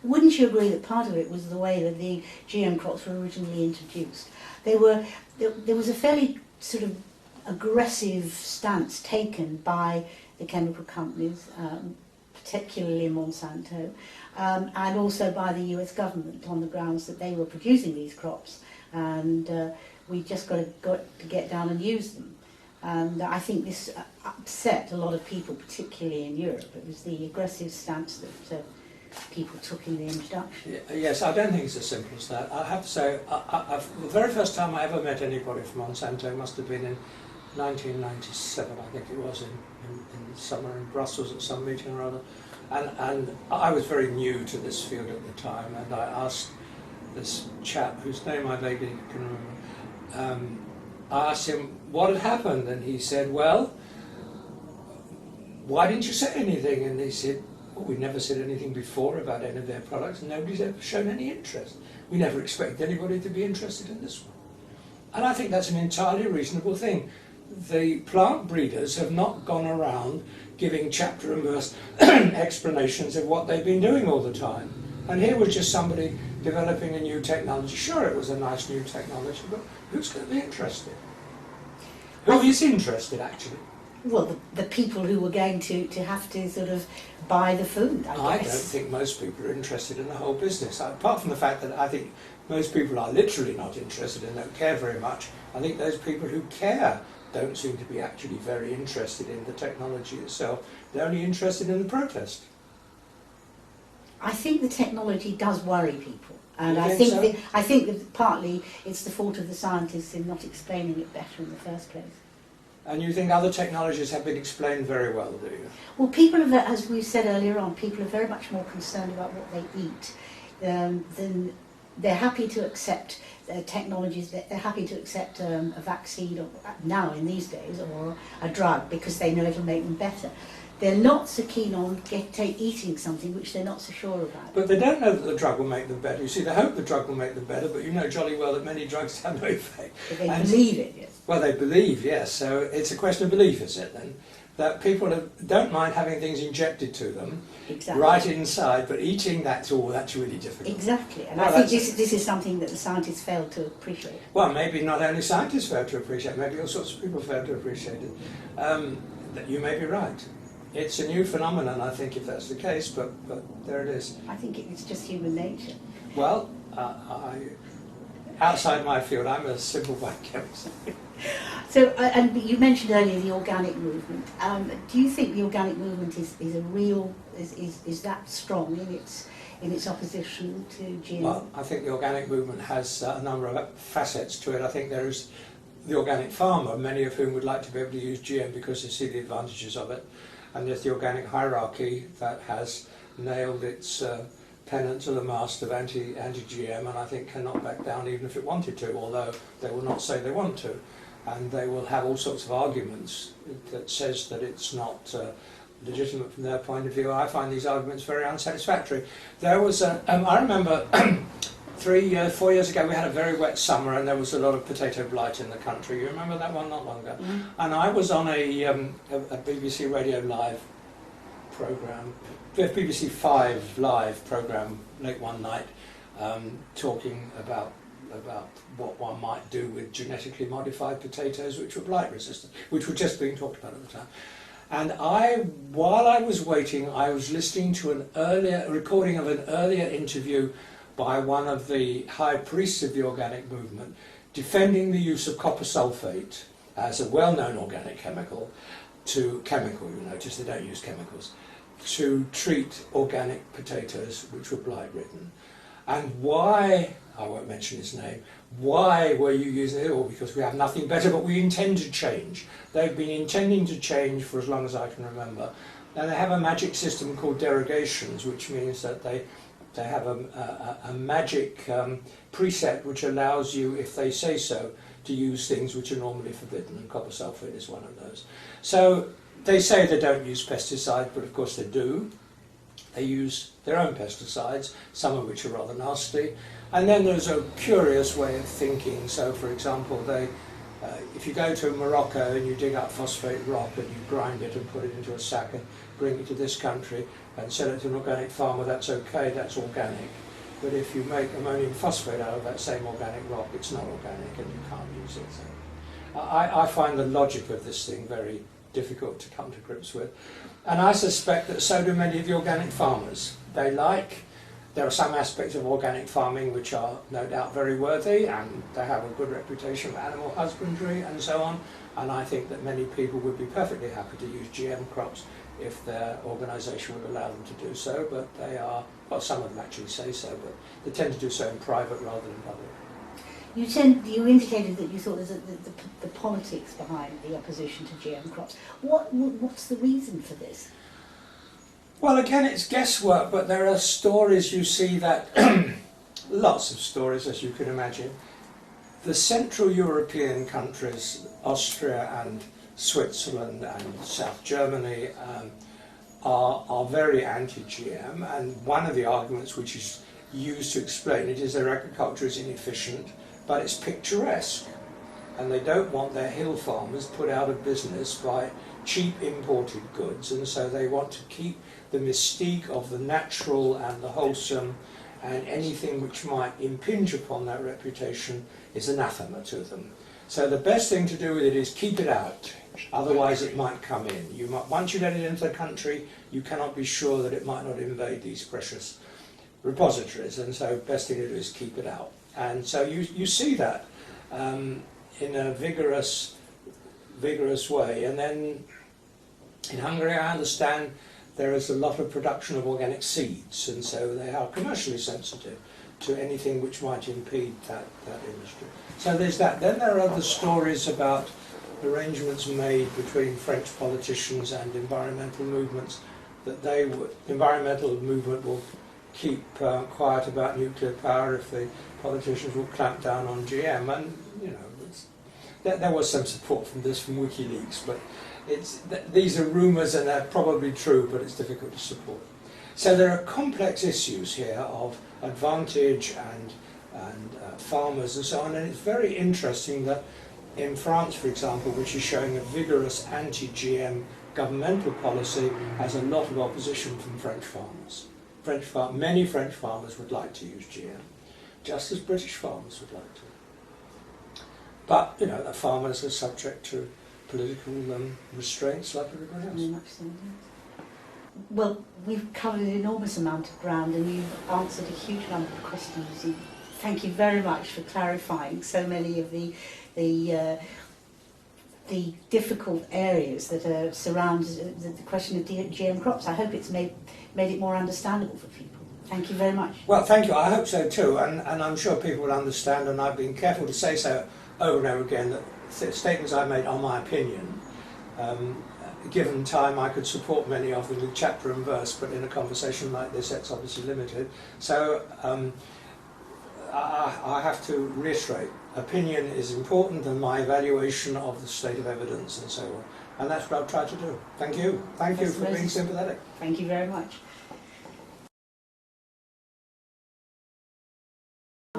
wouldn't you agree that part of it was the way that the GM crops were originally introduced? There was a fairly sort of aggressive stance taken by the chemical companies, particularly Monsanto, and also by the US government on the grounds that they were producing these crops, and we just got to get down and use them. And I think this upset a lot of people, particularly in Europe. It was the aggressive stance that people took in the introduction. Yes, I don't think it's as simple as that. I have to say, the very first time I ever met anybody from Monsanto must have been in 1997, I think it was, in somewhere in Brussels at some meeting or other. And I was very new to this field at the time, and I asked this chap, whose name I vaguely can remember, I asked him what had happened, and he said, well, why didn't you say anything? And he said, well, we never said anything before about any of their products, and nobody's ever shown any interest. We never expected anybody to be interested in this one. And I think that's an entirely reasonable thing. The plant breeders have not gone around giving chapter and verse explanations of what they've been doing all the time. And here was just somebody developing a new technology. Sure, it was a nice new technology, but who's going to be interested? Who is interested, actually? Well, the people who were going to have to sort of buy the food, I guess. I don't think most people are interested in the whole business. Apart from the fact that I think most people are literally not interested and don't care very much, I think those people who care don't seem to be actually very interested in the technology itself. They're only interested in the protest. I think the technology does worry people. And I think that partly it's the fault of the scientists in not explaining it better in the first place. And you think other technologies have been explained very well, do you? Well, people are, as we said earlier on, people are very much more concerned about what they eat than they're happy to accept technologies. They're happy to accept a vaccine, or now in these days, or a drug because they know it'll make them better. They're not so keen on eating something which they're not so sure about. But they don't know that the drug will make them better. You see, they hope the drug will make them better, but you know jolly well that many drugs have no effect. But they believe it, yes. Well, they believe, yes. So it's a question of belief, is it, then? That people don't mind having things injected to them, exactly, right inside, but eating, that's really difficult. Exactly, and well, I think this is something that the scientists fail to appreciate. Well, maybe not only scientists fail to appreciate, maybe all sorts of people fail to appreciate it. That you may be right. It's a new phenomenon, I think, if that's the case, but there it is. I think it's just human nature. Well, outside my field, I'm a simple biochemist. So, and you mentioned earlier the organic movement. Do you think the organic movement is that strong in its opposition to GM? Well, I think the organic movement has a number of facets to it. I think there is the organic farmer, many of whom would like to be able to use GM because they see the advantages of it. And there's the organic hierarchy that has nailed its pennant to the mast of anti-GM, and I think cannot back down even if it wanted to, although they will not say they want to. And they will have all sorts of arguments that says that it's not legitimate from their point of view. I find these arguments very unsatisfactory. There was I remember 4 years ago we had a very wet summer and there was a lot of potato blight in the country. You remember that one? Not long ago. Mm. And I was on a BBC Radio Live programme, BBC 5 Live programme late one night, talking about what one might do with genetically modified potatoes which were blight resistant, which were just being talked about at the time. And while I was waiting, I was listening to a recording of an earlier interview by one of the high priests of the organic movement, defending the use of copper sulfate as a well-known organic chemical, you notice they don't use chemicals, to treat organic potatoes which were blight-ridden. And why, I won't mention his name, why were you using it? Well, because we have nothing better, but we intend to change. They've been intending to change for as long as I can remember. And they have a magic system called derogations, which means that they have a magic precept which allows you, if they say so, to use things which are normally forbidden, and copper sulfate is one of those. So they say they don't use pesticides, but of course they do. They use their own pesticides, some of which are rather nasty. And then there's a curious way of thinking. So, for example, they If you go to Morocco and you dig up phosphate rock and you grind it and put it into a sack and bring it to this country and sell it to an organic farmer, that's okay, that's organic. But if you make ammonium phosphate out of that same organic rock, it's not organic and you can't use it. So I find the logic of this thing very difficult to come to grips with. And I suspect that so do many of the organic farmers. There are some aspects of organic farming which are no doubt very worthy, and they have a good reputation for animal husbandry and so on, and I think that many people would be perfectly happy to use GM crops if their organisation would allow them to do so, but they are, well, some of them actually say so, but they tend to do so in private rather than public. You indicated that you thought there's the politics behind the opposition to GM crops. What's the reason for this? Well, again, it's guesswork, but there are stories you see that, lots of stories as you can imagine. The Central European countries, Austria and Switzerland and South Germany, are very anti-GM, and one of the arguments which is used to explain it is their agriculture is inefficient, but it's picturesque, and they don't want their hill farmers put out of business by cheap imported goods, and so they want to keep the mystique of the natural and the wholesome, and anything which might impinge upon that reputation is anathema to them. So the best thing to do with it is keep it out, otherwise it might come in. Once you let it into the country, you cannot be sure that it might not invade these precious repositories, and so the best thing to do is keep it out. And so you see that in a vigorous way. And then in Hungary, I understand there is a lot of production of organic seeds, and so they are commercially sensitive to anything which might impede that industry. So there's that. Then there are other stories about arrangements made between French politicians and environmental movements, that the environmental movement will keep quiet about nuclear power if the politicians will clamp down on GM. And you know, there was some support from this from WikiLeaks, but these are rumours and they're probably true, but it's difficult to support. So there are complex issues here of advantage and farmers and so on, and it's very interesting that in France, for example, which is showing a vigorous anti-GM governmental policy, has a lot of opposition from French farmers. Many French farmers would like to use GM, just as British farmers would like to. But, you know, the farmers are subject to political restraints like everybody else. Very much so, yes. Well, we've covered an enormous amount of ground and you've answered a huge number of questions. Thank you very much for clarifying so many of the difficult areas that surround the question of GM crops. I hope it's made it more understandable for people. Thank you very much. Well, thank you. I hope so too, and I'm sure people will understand, and I've been careful to say so over and over again, that statements I've made are my opinion. Given time, I could support many of them with chapter and verse, but in a conversation like this, that's obviously limited. So I have to reiterate, opinion is important, and my evaluation of the state of evidence and so on. And that's what I've tried to do. Thank you. Thank you for being sympathetic. Thank you very much.